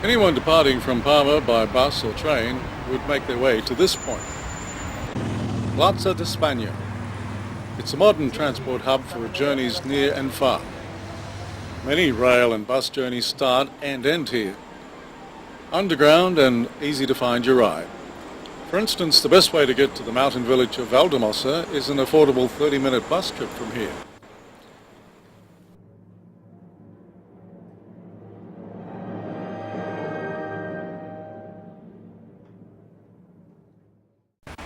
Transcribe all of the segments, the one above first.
Anyone departing from Palma by bus or train would make their way to this point, Plaza de España. It's a modern transport hub for journeys near and far. Many rail and bus journeys start and end here. Underground and easy to find your ride. For instance, the best way to get to the mountain village of Valdemosa is an affordable 30-minute bus trip from here.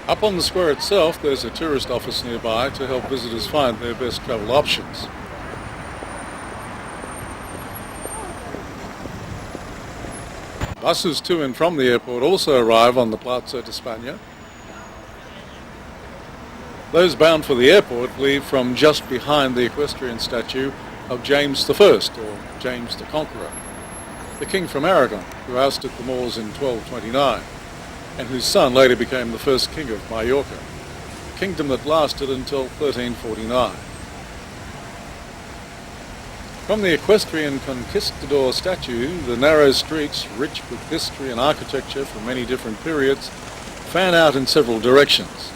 Up on the square itself, there's a tourist office nearby to help visitors find their best travel options. Buses to and from the airport also arrive on the Plaza de España. Those bound for the airport leave from just behind the equestrian statue of James I, or James the Conqueror, the king from Aragon who ousted the Moors in 1229, and whose son later became the first king of Mallorca, a kingdom that lasted until 1349. From the equestrian conquistador statue, the narrow streets, rich with history and architecture from many different periods, fan out in several directions.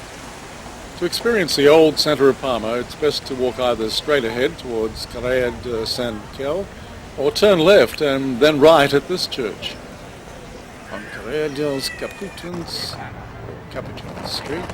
To experience the old centre of Palma, it's best to walk either straight ahead towards Carrera de San Miquel, or turn left and then right at this church. On Carrera dels Capuchins, Capuchin Street.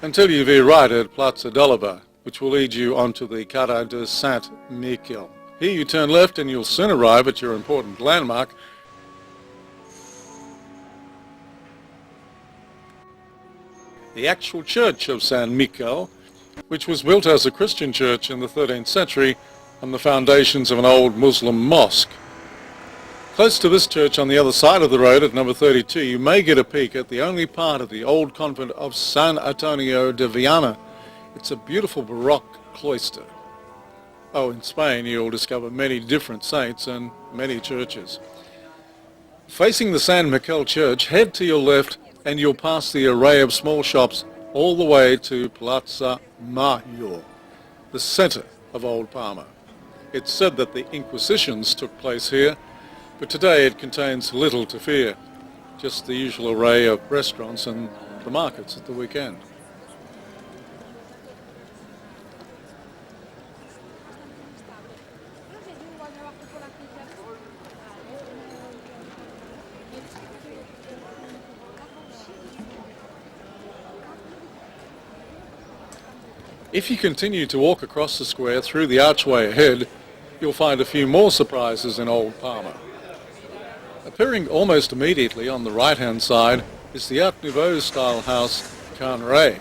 Until you veer right at Plaza d'Oliva, which will lead you onto the Carrera de Sant Miquel. Here you turn left and you'll soon arrive at your important landmark, the actual church of San Miquel, which was built as a Christian church in the 13th century on the foundations of an old Muslim mosque. Close to this church on the other side of the road at number 32, you may get a peek at the only part of the old convent of San Antonio de Viana. It's a beautiful Baroque cloister. Oh, in Spain you'll discover many different saints and many churches. Facing the San Miquel church, head to your left and you'll pass the array of small shops all the way to Plaza Mayor, the centre of Old Palma. It's said that the Inquisitions took place here, but today it contains little to fear, just the usual array of restaurants and the markets at the weekend. If you continue to walk across the square through the archway ahead, you'll find a few more surprises in Old Palma. Appearing almost immediately on the right-hand side is the Art Nouveau-style house, Can Rey.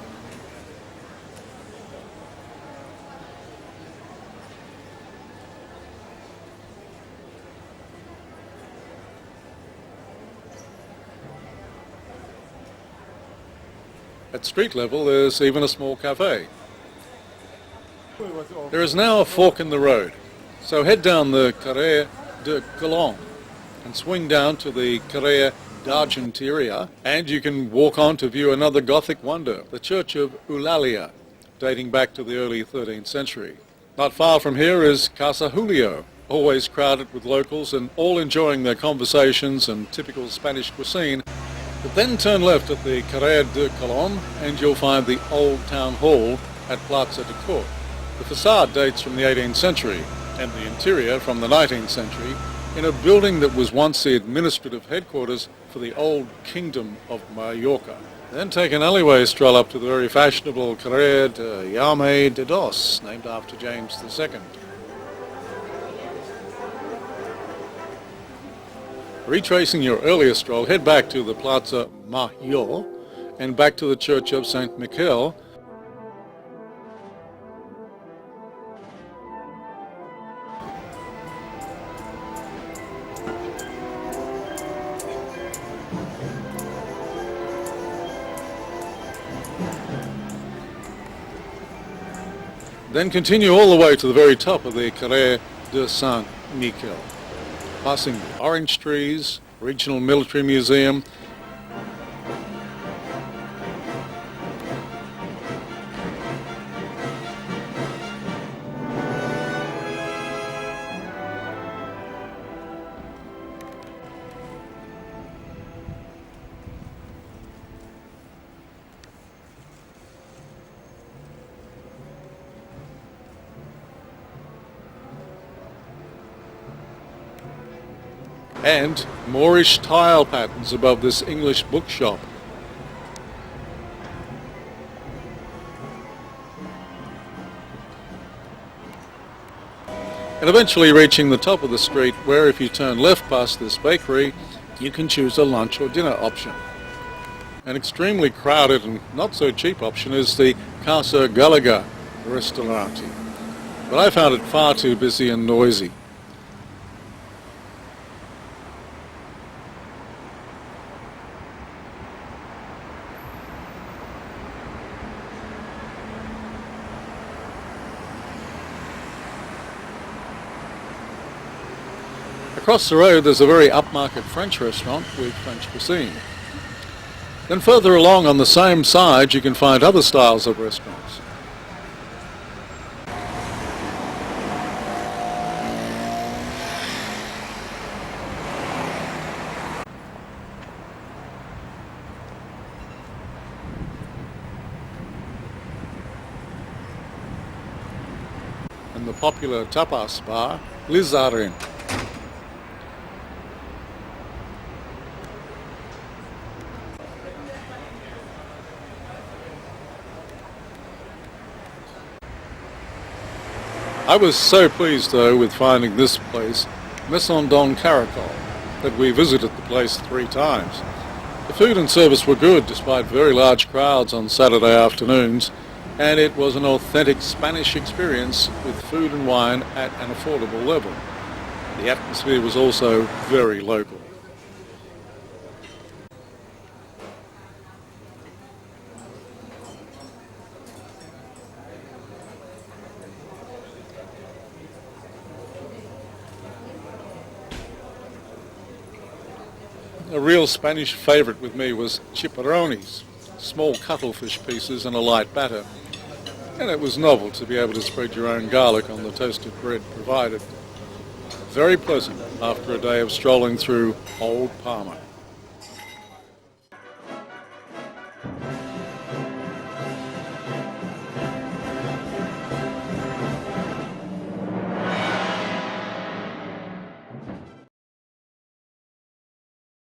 At street level, there's even a small cafe. There is now a fork in the road, so head down the Carrera de Colón and swing down to the Carrera d'Argenteria, and you can walk on to view another Gothic wonder, the Church of Eulalia, dating back to the early 13th century. Not far from here is Casa Julio, always crowded with locals and all enjoying their conversations and typical Spanish cuisine. But then turn left at the Carrera de Colón and you'll find the old town hall at Plaza de Cort. The facade dates from the 18th century and the interior from the 19th century, in a building that was once the administrative headquarters for the old Kingdom of Mallorca. Then take an alleyway stroll up to the very fashionable Carrera de Jaume de Dos, named after James II. Retracing your earlier stroll, head back to the Plaza Mayor and back to the Church of St. Miquel. Then continue all the way to the very top of the Carré de Saint-Michel, passing the orange trees, regional military museum, and Moorish tile patterns above this English bookshop. And eventually reaching the top of the street where if you turn left past this bakery, you can choose a lunch or dinner option. An extremely crowded and not so cheap option is the Casa Gallagher Ristorante, but I found it far too busy and noisy. Across the road there's a very upmarket French restaurant with French cuisine. Then further along on the same side you can find other styles of restaurants. And the popular tapas bar, Lizarin. I was so pleased though with finding this place, Maison Don Caracol, that we visited the place 3 times. The food and service were good despite very large crowds on Saturday afternoons, and it was an authentic Spanish experience with food and wine at an affordable level. The atmosphere was also very local. A real Spanish favourite with me was chicharrones, small cuttlefish pieces and a light batter. And it was novel to be able to spread your own garlic on the toasted bread provided. Very pleasant after a day of strolling through Old Palma.